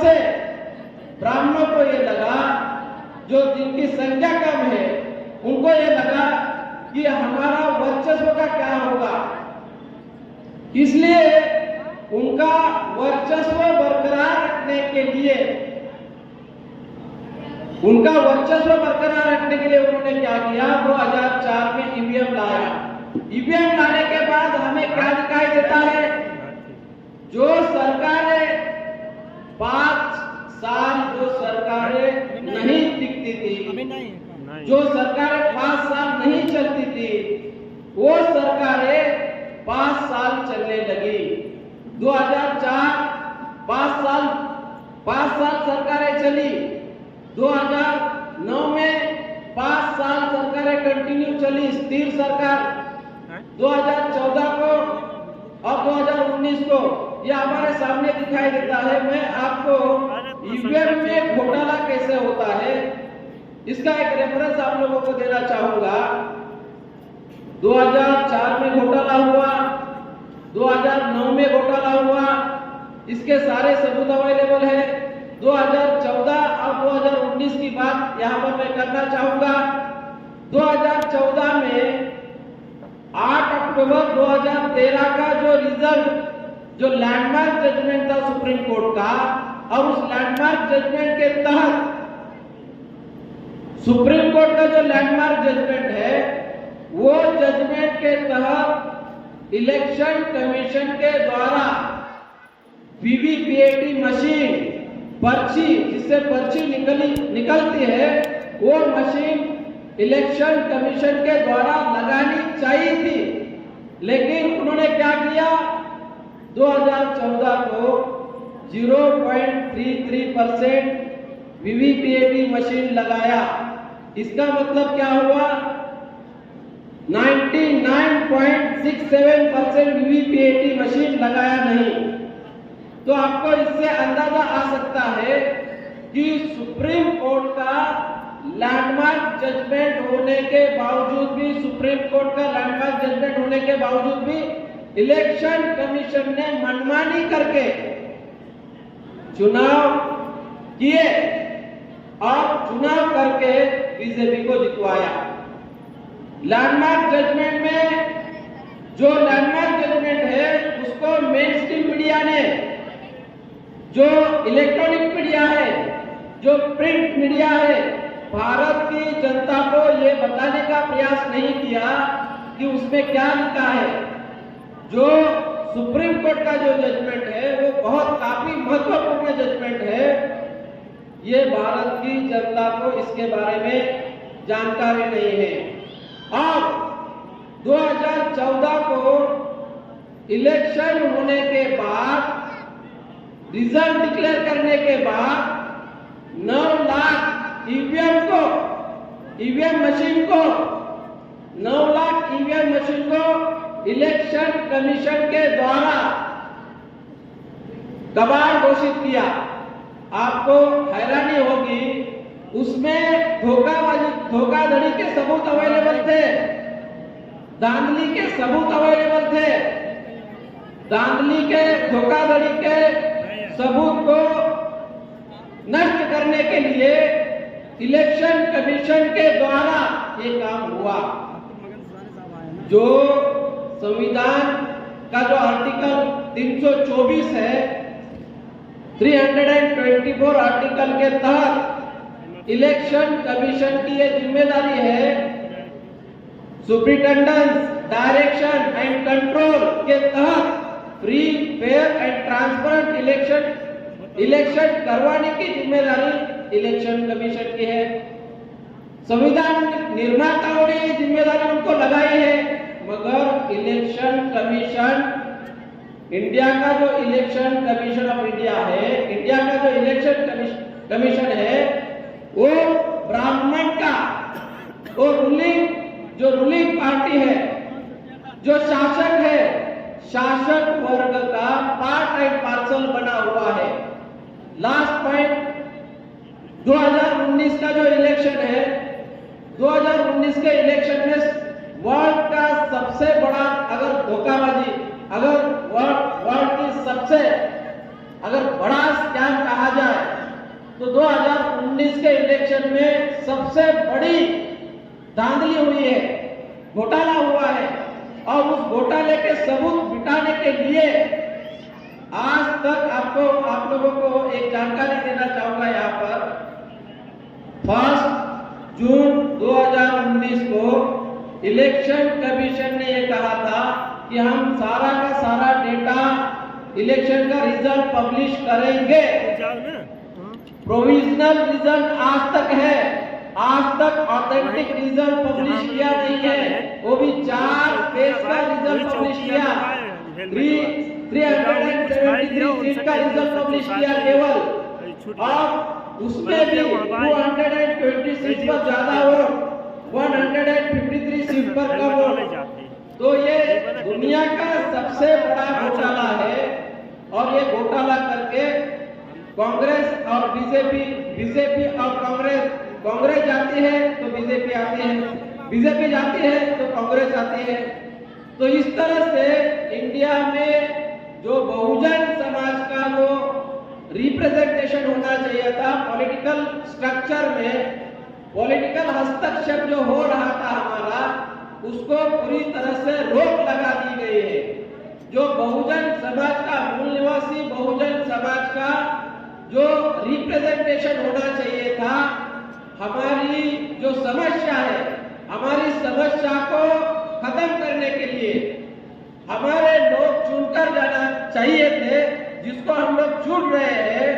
से ब्राह्मणों को ये लगा, जो जिनकी संख्या कम है उनको ये लगा कि हमारा वर्चस्व का क्या होगा, इसलिए उनका वर्चस्व बरकरार रखने के लिए उन्होंने क्या किया, 2004 में ईवीएम लाया। ईवीएम लाने के बाद हमें क्या दिखाई देता है, जो सरकारें 5 साल जो सरकारें नहीं टिकती थी, जो सरकारें 5 साल नहीं चलती थी, वो सरकारें 5 साल चलने लगी। 2004 5 साल सरकारें चली। 2009 में 5 साल सरकारें कंटिन्यू चली, स्थिर सरकार। 2014 को और 2019 को ये हमारे सामने दिखाई देता है। मैं आपको ईवीएम में घोटाला कैसे होता है इसका एक रेफरेंस आप लोगों को देना चाहूंगा। 2004 में घोटाला हुआ, 2009 में घोटाला हुआ, इसके सारे सबूत अवेलेबल है। 2014 और 2019 की बात यहां पर मैं करना चाहूंगा। 2014 में 8 अक्टूबर 2013 का जो रिजल्ट, जो लैंडमार्क जजमेंट था सुप्रीम कोर्ट का, और उस लैंडमार्क जजमेंट के तहत सुप्रीम कोर्ट का जो लैंडमार्क जजमेंट है, वो जजमेंट के तहत इलेक्शन कमीशन के द्वारा वीवीपीएटी मशीन, पर्ची, जिससे पर्ची निकलती है, वो मशीन इलेक्शन कमीशन के द्वारा लगानी चाहिए थी। लेकिन उन्होंने क्या किया, 2014 को 0.33% वीवीपीएटी मशीन लगाया। इसका मतलब क्या हुआ, 99.67% वीवीपीएटी मशीन लगाया नहीं। तो आपको इससे अंदाजा आ सकता है कि सुप्रीम कोर्ट का लैंडमार्क जजमेंट होने के बावजूद भी इलेक्शन कमीशन ने मनमानी करके चुनाव किए और चुनाव करके बीजेपी को जितवाया। लैंडमार्क जजमेंट में, जो लैंडमार्क जजमेंट है, उसको मेन स्ट्रीम मीडिया ने, जो इलेक्ट्रॉनिक मीडिया है, जो प्रिंट मीडिया है, भारत की जनता को ये बताने का प्रयास नहीं किया कि उसमें क्या लिखा है। जो सुप्रीम कोर्ट का जो जजमेंट है वो काफी महत्वपूर्ण जजमेंट है। ये भारत की जनता को इसके बारे में जानकारी नहीं है। अब 2014 को इलेक्शन होने के बाद, रिजल्ट डिक्लेयर करने के बाद 9 लाख ईवीएम मशीन को 9 लाख ईवीएम मशीन को इलेक्शन कमीशन के द्वारा कबाड़ घोषित किया। आपको हैरानी होगी, उसमें धोखाधड़ी के सबूत अवेलेबल थे, धांधली के सबूत अवेलेबल थे। धांधली के, धोखाधड़ी के सबूत को नष्ट करने के लिए इलेक्शन कमीशन के द्वारा ये काम हुआ। जो संविधान का जो आर्टिकल 324 है, 324 आर्टिकल के तहत इलेक्शन कमीशन की ये जिम्मेदारी है, सुप्रिंटेंडेंस, डायरेक्शन एंड कंट्रोल के तहत free, fair and transparent election करवाने की जिम्मेदारी इलेक्शन कमीशन की है। संविधान निर्माताओं ने ये जिम्मेदारी उनको लगाई है, मगर इलेक्शन कमीशन, इंडिया का जो इलेक्शन कमीशन ऑफ इंडिया है, इंडिया का जो इलेक्शन कमीशन है, वो ब्राह्मण का, वो रूलिंग पार्टी है, जो शासक है, शासक वर्ग का पार्ट एंड पार्सल बना हुआ है। लास्ट पॉइंट, 2019 का जो इलेक्शन है, 2019 के इलेक्शन में वर्ल्ड का सबसे बड़ा, अगर धोखाबाजी, अगर वर्ल्ड की सबसे अगर बड़ा स्कैम कहा जाए के इलेक्शन में सबसे बड़ी धांधली हुई है, घोटाला हुआ है, और उस घोटाले के सबूत मिटाने के लिए आज तक आप लोगों को एक जानकारी देना चाहूंगा। यहाँ पर 1 जून 2019 को इलेक्शन कमीशन ने ये कहा था कि हम सारा का सारा डेटा इलेक्शन का रिजल्ट पब्लिश करेंगे। प्रोविजनल रिजल्ट आज तक है, आज तक ऑथेंटिक रिजल्ट पब्लिश किया नहीं है, वो भी 4 फेज का रिजल्ट पब्लिश किया, 373 सीट का रिजल्ट पब्लिश किया केवल, और उसमें भी 220 सीट पर ज्यादा वोट, 153 सीट पर कम वोट। तो ये दुनिया का सबसे बड़ा घोटाला है, और ये घोटाला करके कांग्रेस और बीजेपी और कांग्रेस जाती है तो बीजेपी आती है, बीजेपी जाती है तो कांग्रेस आती है। तो इस तरह से इंडिया में जो बहुजन समाज का जो रिप्रेजेंटेशन होना चाहिए था पॉलिटिकल स्ट्रक्चर में, पॉलिटिकल हस्तक्षेप जो हो रहा था हमारा, उसको पूरी तरह से रोक लगा दी गई है। जो बहुजन समाज का, मूल निवासी बहुजन समाज का जो रिप्रेजेंटेशन होना चाहिए था, हमारी जो समस्या है, हमारी समस्या को खत्म करने के लिए हमारे लोग चुनकर जाना चाहिए थे, जिसको हम लोग चुन रहे हैं,